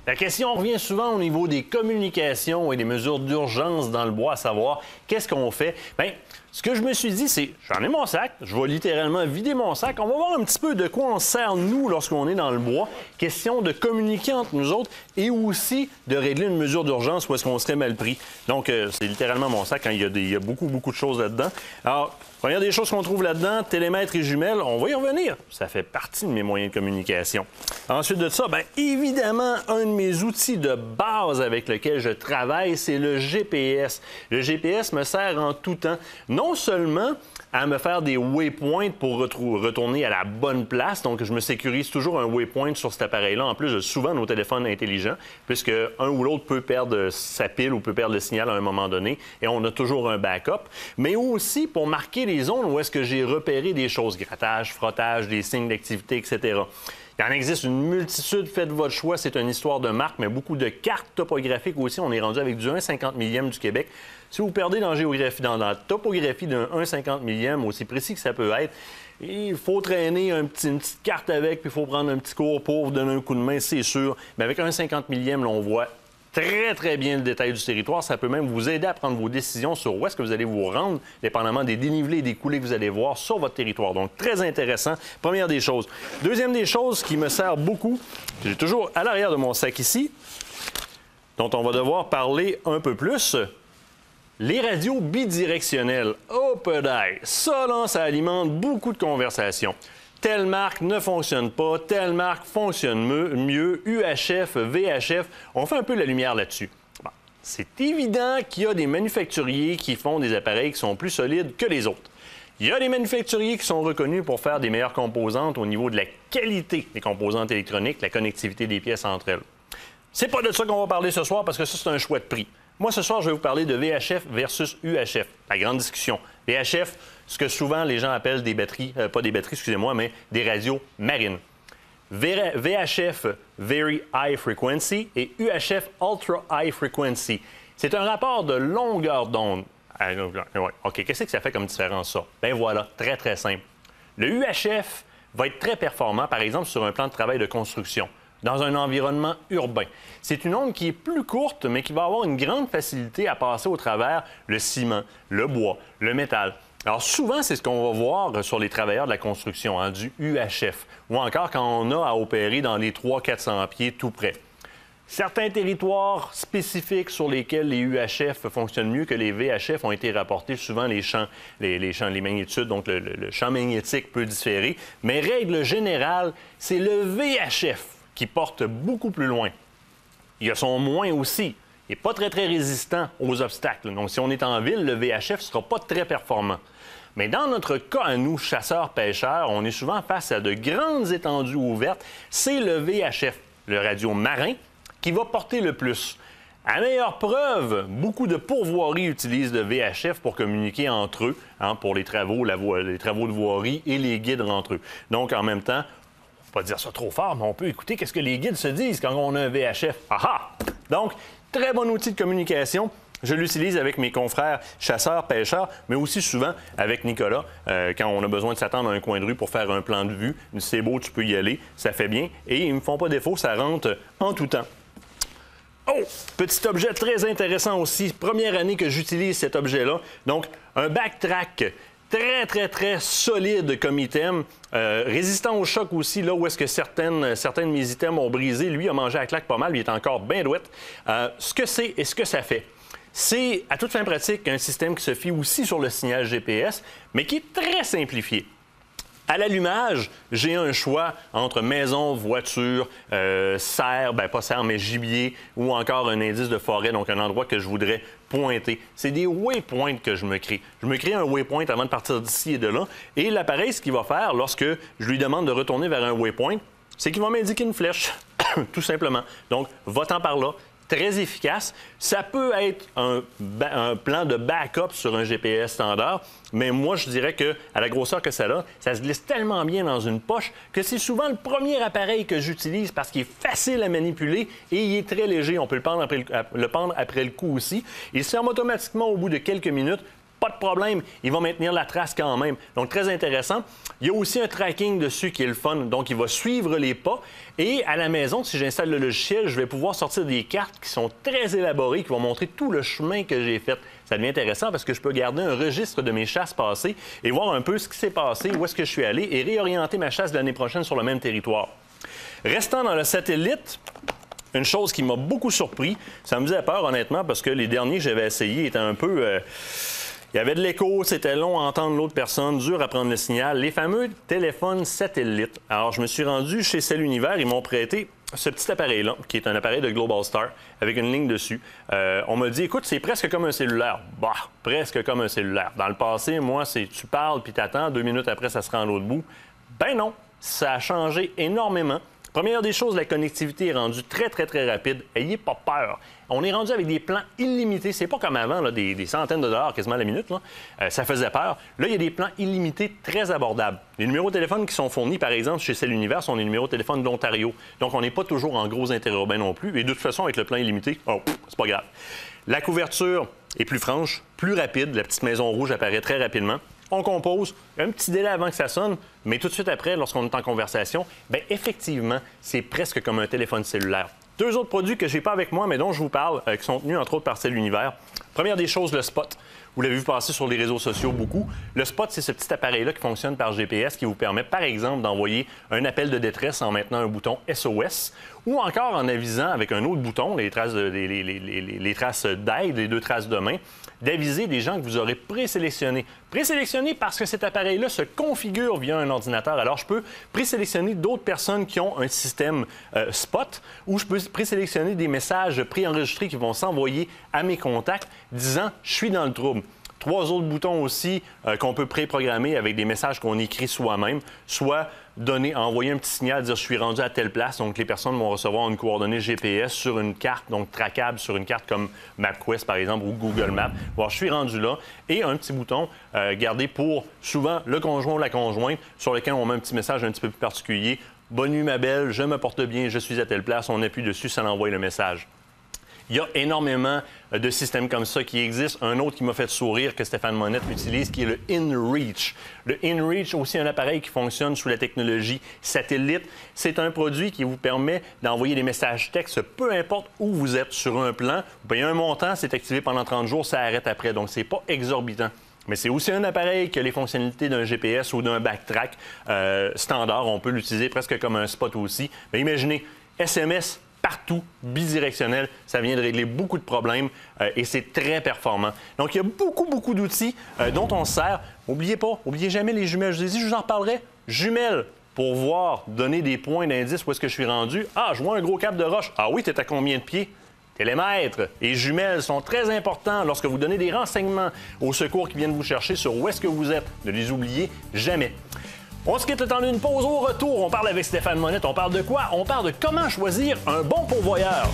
La question revient souvent au niveau des communications et des mesures d'urgence dans le bois, à savoir qu'est-ce qu'on fait. Bien, ce que je me suis dit, c'est j'en ai mon sac, je vais littéralement vider mon sac. On va voir un petit peu de quoi on se sert, nous, lorsqu'on est dans le bois. Question de communiquer entre nous autres et aussi de régler une mesure d'urgence où est-ce qu'on serait mal pris. Donc, c'est littéralement mon sac, hein. Il y a beaucoup de choses là-dedans. Alors, première des choses qu'on trouve là-dedans, télémètre et jumelles, on va y revenir. Ça fait partie de mes moyens de communication. Ensuite de ça, bien évidemment, un de mes outils de base avec lequel je travaille, c'est le GPS. Le GPS me sert en tout temps, non seulement à me faire des waypoints pour retourner à la bonne place. Donc, je me sécurise toujours un waypoint sur cet appareil-là, en plus de souvent nos téléphones intelligents, puisque un ou l'autre peut perdre sa pile ou peut perdre le signal à un moment donné, et on a toujours un backup. Mais aussi pour marquer les zones où est-ce que j'ai repéré des choses, grattage, frottage, des signes d'activité, etc. Il en existe une multitude, faites votre choix, c'est une histoire de marque, mais beaucoup de cartes topographiques aussi. On est rendu avec du 1,50 millième du Québec. Si vous perdez dans la topographie d'un 1,50 millième, aussi précis que ça peut être, il faut traîner une petite carte avec, puis il faut prendre un petit cours pour vous donner un coup de main, c'est sûr. Mais avec un 50 millième, là, on voit très bien le détail du territoire. Ça peut même vous aider à prendre vos décisions sur où est-ce que vous allez vous rendre, dépendamment des dénivelés et des coulées que vous allez voir sur votre territoire. Donc, très intéressant. Première des choses. Deuxième des choses qui me sert beaucoup, j'ai toujours à l'arrière de mon sac ici, dont on va devoir parler un peu plus, les radios bidirectionnelles. Oh, pedaille! Ça, là, ça alimente beaucoup de conversations. Telle marque ne fonctionne pas, telle marque fonctionne mieux, UHF, VHF, on fait un peu la lumière là-dessus. Bon, c'est évident qu'il y a des manufacturiers qui font des appareils qui sont plus solides que les autres. Il y a des manufacturiers qui sont reconnus pour faire des meilleures composantes au niveau de la qualité des composantes électroniques, la connectivité des pièces entre elles. C'est pas de ça qu'on va parler ce soir parce que ça, c'est un choix de prix. Moi, ce soir, je vais vous parler de VHF versus UHF. La grande discussion. VHF, ce que souvent les gens appellent des batteries, pas des batteries, excusez-moi, mais des radios marines. VHF, Very High Frequency, et UHF, Ultra High Frequency. C'est un rapport de longueur d'onde. OK, qu'est-ce que ça fait comme différence, ça? Bien voilà, très simple. Le UHF va être très performant, par exemple, sur un plan de travail de construction, dans un environnement urbain. C'est une onde qui est plus courte, mais qui va avoir une grande facilité à passer au travers le ciment, le bois, le métal. Alors souvent, c'est ce qu'on va voir sur les travailleurs de la construction, hein, du UHF, ou encore quand on a à opérer dans les 300-400 pieds tout près. Certains territoires spécifiques sur lesquels les UHF fonctionnent mieux que les VHF ont été rapportés. Souvent, les magnitudes, donc le champ magnétique peut différer. Mais règle générale, c'est le VHF qui porte beaucoup plus loin. Il a son moins aussi. Il n'est pas très résistant aux obstacles. Donc, si on est en ville, le VHF ne sera pas très performant. Mais dans notre cas, à nous, chasseurs-pêcheurs, on est souvent face à de grandes étendues ouvertes. C'est le VHF, le radio marin, qui va porter le plus. À meilleure preuve, beaucoup de pourvoiries utilisent le VHF pour communiquer entre eux, hein, pour les travaux de voirie et les guides entre eux. Donc, en même temps, pas dire ça trop fort, mais on peut écouter qu'est-ce que les guides se disent quand on a un VHF. Aha! Donc, très bon outil de communication. Je l'utilise avec mes confrères chasseurs, pêcheurs, mais aussi souvent avec Nicolas, quand on a besoin de s'attendre à un coin de rue pour faire un plan de vue. C'est beau, tu peux y aller, ça fait bien. Et ils ne me font pas défaut, ça rentre en tout temps. Oh! Petit objet très intéressant aussi. Première année que j'utilise cet objet-là. Donc, un backtrack très solide comme item. Résistant au choc aussi, là où est-ce que certains de mes items ont brisé. Lui a mangé à claque pas mal, il est encore bien douette. Ce que c'est et ce que ça fait. C'est, à toute fin pratique, un système qui se fie aussi sur le signal GPS, mais qui est très simplifié. À l'allumage, j'ai un choix entre maison, voiture, serre, pas serre, mais gibier, ou encore un indice de forêt, donc un endroit que je voudrais pointer. C'est des waypoints que je me crée. Je me crée un waypoint avant de partir d'ici et de là, et l'appareil, ce qu'il va faire lorsque je lui demande de retourner vers un waypoint, c'est qu'il va m'indiquer une flèche, tout simplement. Donc, va-t'en par là. Très efficace. Ça peut être un plan de backup sur un GPS standard, mais moi, je dirais qu'à la grosseur que ça a, ça se glisse tellement bien dans une poche que c'est souvent le premier appareil que j'utilise parce qu'il est facile à manipuler et il est très léger. On peut le prendre après le coup aussi. Il se ferme automatiquement au bout de quelques minutes. pas de problème, il va maintenir la trace quand même. Donc, très intéressant. Il y a aussi un tracking dessus qui est le fun. Donc, il va suivre les pas. Et à la maison, si j'installe le logiciel, je vais pouvoir sortir des cartes qui sont très élaborées, qui vont montrer tout le chemin que j'ai fait. Ça devient intéressant parce que je peux garder un registre de mes chasses passées et voir un peu ce qui s'est passé, où est-ce que je suis allé et réorienter ma chasse l'année prochaine sur le même territoire. Restant dans le satellite, une chose qui m'a beaucoup surpris, ça me faisait peur honnêtement parce que les derniers que j'avais essayés étaient un peu... Il y avait de l'écho, c'était long à entendre l'autre personne, dur à prendre le signal. Les fameux téléphones satellites. Alors, je me suis rendu chez Cell Univers, ils m'ont prêté ce petit appareil-là, qui est un appareil de Global Star, avec une ligne dessus. On m'a dit, écoute, c'est presque comme un cellulaire. Bah, presque comme un cellulaire. Dans le passé, moi, c'est tu parles puis t'attends, 2 minutes après, ça se rend à l'autre bout. Ben non, ça a changé énormément. Première des choses, la connectivité est rendue très, très, très rapide. Ayez pas peur. On est rendu avec des plans illimités. C'est pas comme avant, là, des centaines de dollars quasiment à la minute. Là. Ça faisait peur. Là, il y a des plans illimités très abordables. Les numéros de téléphone qui sont fournis, par exemple, chez Cell Univers, sont les numéros de téléphone de l'Ontario. Donc, on n'est pas toujours en gros interurbain non plus. Et de toute façon, avec le plan illimité, c'est pas grave. La couverture est plus franche, plus rapide. La petite maison rouge apparaît très rapidement. On compose, un petit délai avant que ça sonne, mais tout de suite après, lorsqu'on est en conversation, bien effectivement, c'est presque comme un téléphone cellulaire. 2 autres produits que je n'ai pas avec moi, mais dont je vous parle, qui sont tenus entre autres par Cell Univers. Première des choses, le Spot. Vous l'avez vu passer sur les réseaux sociaux beaucoup. Le Spot, c'est ce petit appareil-là qui fonctionne par GPS qui vous permet, par exemple, d'envoyer un appel de détresse en maintenant un bouton SOS ou encore en avisant avec un autre bouton, les traces d'aide, les 2 traces de main, d'aviser des gens que vous aurez présélectionnés. Présélectionnés parce que cet appareil-là se configure via un ordinateur. Alors, je peux présélectionner d'autres personnes qui ont un système Spot ou je peux présélectionner des messages préenregistrés qui vont s'envoyer à mes contacts disant « Je suis dans le trouble ». 3 autres boutons aussi qu'on peut préprogrammer avec des messages qu'on écrit soi-même, soit envoyer un petit signal, dire « Je suis rendu à telle place ». Donc, les personnes vont recevoir une coordonnée GPS sur une carte, donc traquable sur une carte comme MapQuest, par exemple, ou Google Maps. Voir « Je suis rendu là ». Et un petit bouton gardé pour, souvent, le conjoint ou la conjointe, sur lequel on met un petit message un petit peu plus particulier. « Bonne nuit, ma belle, je me porte bien, je suis à telle place ». On appuie dessus, ça envoie le message. Il y a énormément de systèmes comme ça qui existent. Un autre qui m'a fait sourire que Stéphane Monette utilise, qui est le InReach. Le InReach, aussi un appareil qui fonctionne sous la technologie satellite. C'est un produit qui vous permet d'envoyer des messages textes, peu importe où vous êtes sur un plan. Vous payez un montant, c'est activé pendant 30 jours, ça arrête après. Donc, c'est pas exorbitant. Mais c'est aussi un appareil qui a les fonctionnalités d'un GPS ou d'un backtrack standard. On peut l'utiliser presque comme un Spot aussi. Mais imaginez, SMS partout, bidirectionnel. Ça vient de régler beaucoup de problèmes et c'est très performant. Donc, il y a beaucoup d'outils dont on se sert. N'oubliez pas, n'oubliez jamais les jumelles. Je vous ai dit, je vous en reparlerai. Jumelles pour voir, donner des points d'indice où est-ce que je suis rendu. Ah, je vois un gros cap de roche. Ah oui, t'es à combien de pieds? Télémètres et jumelles sont très importants lorsque vous donnez des renseignements aux secours qui viennent vous chercher sur où est-ce que vous êtes. Ne les oubliez jamais. On se quitte le temps d'une pause. Au retour, on parle avec Stéphane Monette. On parle de quoi? On parle de comment choisir un bon pourvoyeur.